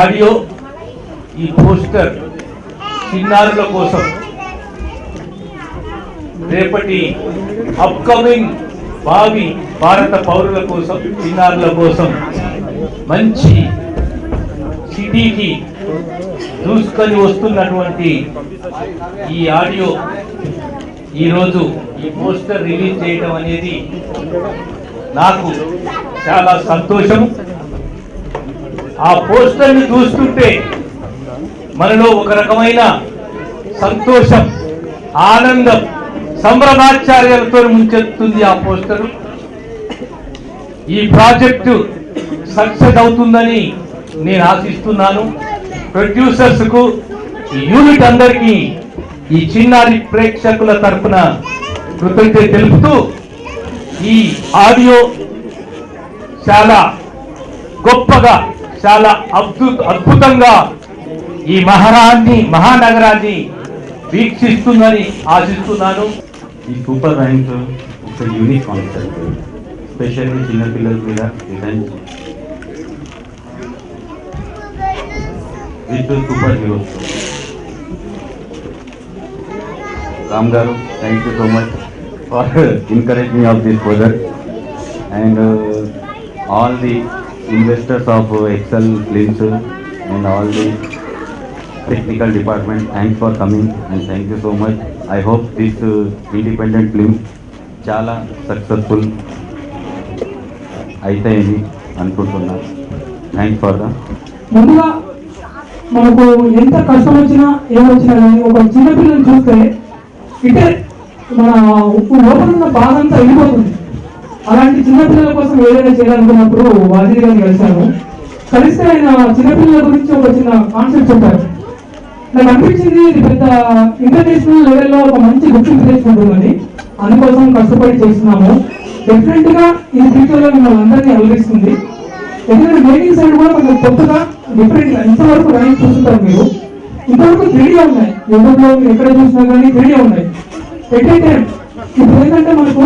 Audio ఈ poster చిన్నారుల కోసం రేపటి అప్కమింగ్ భావి భారత పౌరుల కోసం చిన్నారుల కోసం మంచి సిటీకి దూసుకొని వస్తున్నటువంటి ఈ ఆడియో ఈరోజు ఈ పోస్టర్ రిలీజ్ చేయడం అనేది నాకు చాలా సంతోషం. ఆ పోస్టర్ని చూస్తుంటే మనలో ఒక రకమైన సంతోషం, ఆనందం, సంభ్రమాచార్యాలతో ముంచెత్తుంది ఆ పోస్టరు. ఈ ప్రాజెక్టు సక్సెస్ అవుతుందని నేను ఆశిస్తున్నాను. ప్రొడ్యూసర్స్ కు, యూనిట్ అందరికీ ఈ చిన్నారి ప్రేక్షకుల తరఫున కృతజ్ఞత తెలుపుతూ ఈ ఆడియో చాలా గొప్పగా, చాలా అద్భుతంగా ఈ మహానగరాన్ని వీక్షిస్తుందని ఆశిస్తున్నాను. ఈ సూపర్ ర్యాంక్ ఒక యూనిక్ కాన్సెప్ట్, స్పెషల్లీ చిన్నపిల్లల మీద design with super heroes. Ram గారు, thank you so much for encouraging of this project, and all the investors of Excel Films and all the technical department, thanks for coming and thank you so much. I hope this independent film చాలా successful అయితాయని అనుకుంటున్నా. Thanks for the. ముందుగా మనకు ఎంత కష్టం వచ్చినా ఏమొచ్చినా కానీ ఒక చిన్నపిల్లని చూస్తే ఇటే మన లోపల ఉన్న బాధ అంతా వెళ్ళిపోతుంది. అలాంటి చిన్నపిల్లల కోసం ఏదైనా చేయాలనుకున్నప్పుడు వాజీ గారిని కలిస్తే ఆయన చిన్నపిల్లల గురించి ఒక చిన్న కాన్సెప్ట్ చెప్పారు. నాకు అనిపించింది ఇది పెద్ద ఇంటర్నేషనల్ లెవెల్లో ఒక మంచి గుర్తింపు తెచ్చుకుంటుందని. అందుకోసం కష్టపడి చేస్తున్నాము. డెఫినెట్ గా ఈ ఫ్యూచర్ లో మిమ్మల్ని అందరినీ అలరిస్తుంది. ఎందుకంటే మేకింగ్ సైడ్ కూడా కొంచెం కొత్తగా డిఫరెంట్ గా ఇంతవరకు రైన్స్ చూస్తుంటారు మీరు. ఇంతవరకు 3D ఉన్నాయి, యూట్యూబ్ లో మీరు ఎక్కడ చూసినా కానీ 3D ఉన్నాయి. ఇప్పుడు ఏంటంటే మనకు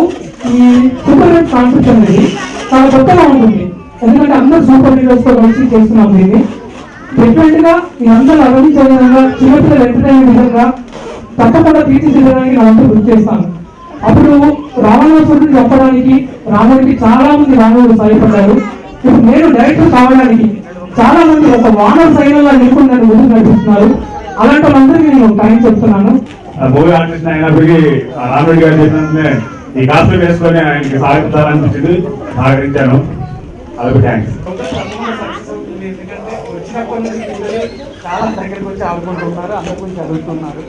ఈ సూపర్ హీరోస్ కాన్సెప్ట్ అనేది చాలా కొత్తగా ఉంటుంది. ఎందుకంటే అందరూ సూపర్ హీరోస్ తో కలిసి చేస్తున్నాం దీన్ని. డెఫినెట్ గా ఈ అందరూ అభివృద్ధి విధంగా, చిన్నపిల్లలు ఎంటర్టైన్మెంట్ విధంగా తప్పకుండా తీర్చిదిద్దడానికి నా వంతు కృషి చేస్తాను. అప్పుడు రావణాసురుడిని చంపడానికి రాముడికి చాలా మంది రాముడు సహాయపడ్డారు. ఇప్పుడు నేను డైరెక్టర్ కావడానికి చాలా మంది ఒక వానర సైన్యంలో నిలుపుని నన్ను ముందుకు నడిపిస్తున్నారు. అలాంటి వాళ్ళందరికీ నేను టైం చెప్తున్నాను. మూవీ ఆర్టిస్ట్ అయినప్పటికీ రాముడి గారు చేసినందుకే ఈ కాస్ట్యూమ్ వేసుకొని ఆయనకి సహకరించాలనిపించింది, సహకరించాను. అదొక థ్యాంక్స్. చాలా దగ్గరికి వచ్చి ఆడుకుంటున్నారు, అందరి గురించి చదువుతున్నారు.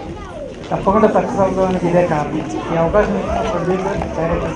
తప్పకుండా సక్సెస్ అవ్వడానికి ఇదే కారణం. ఈ అవకాశం ప్రొడ్యూసర్, డైరెక్టర్